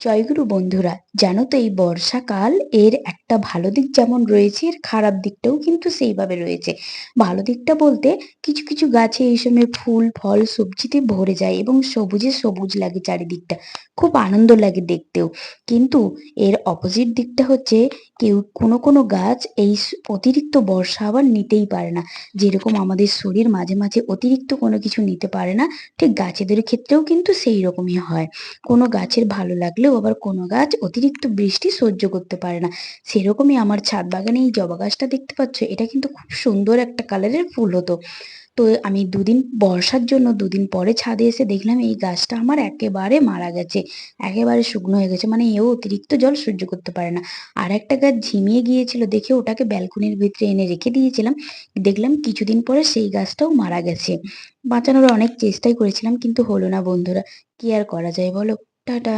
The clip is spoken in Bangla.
জয়গুরু বন্ধুরা, জানো তো এই বর্ষাকাল এর একটা ভালো দিক যেমন রয়েছে, এর খারাপ দিকটাও কিন্তু সেইভাবে রয়েছে। ভালো দিকটা বলতে কিছু কিছু গাছে এই সময় ফুল ফল সবজিতে ভরে যায় এবং সবুজে সবুজ লাগে চারিদিকটা, খুব আনন্দ লাগে দেখতেও। কিন্তু এর অপোজিট দিকটা হচ্ছে কেউ কোনো কোনো গাছ এই অতিরিক্ত বর্ষা আবার নিতেই পারে না। যেরকম আমাদের শরীর মাঝে মাঝে অতিরিক্ত কোনো কিছু নিতে পারে না, ঠিক গাছেদের ক্ষেত্রেও কিন্তু সেই রকমই হয়। কোনো গাছের ভালো লাগলেও আবার কোনো গাছ অতিরিক্ত বৃষ্টি সহ্য করতে পারে না। সেরকমই আমার ছাদ বাগানে এই জবা গাছটা দেখতে পাচ্ছ, এটা কিন্তু খুব সুন্দর একটা কালারের ফুল হতো। তো আমি দুদিন বর্ষার জন্য দুদিন পরে ছাদে এসে দেখলাম এই গাছটা আমার একেবারে মারা গেছে, একেবারে শুকনো হয়ে গেছে, মানে এও অতিরিক্ত জল সহ্য করতে পারে না। আর একটা গাছ ঝিমিয়ে গিয়েছিল দেখে ওটাকে ব্যালকনির ভিতরে এনে রেখে দিয়েছিলাম, দেখলাম কিছুদিন পরে সেই গাছটাও মারা গেছে। বাঁচানোর অনেক চেষ্টাই করেছিলাম কিন্তু হলো না বন্ধুরা, কি আর করা যায় বলো। টাটা।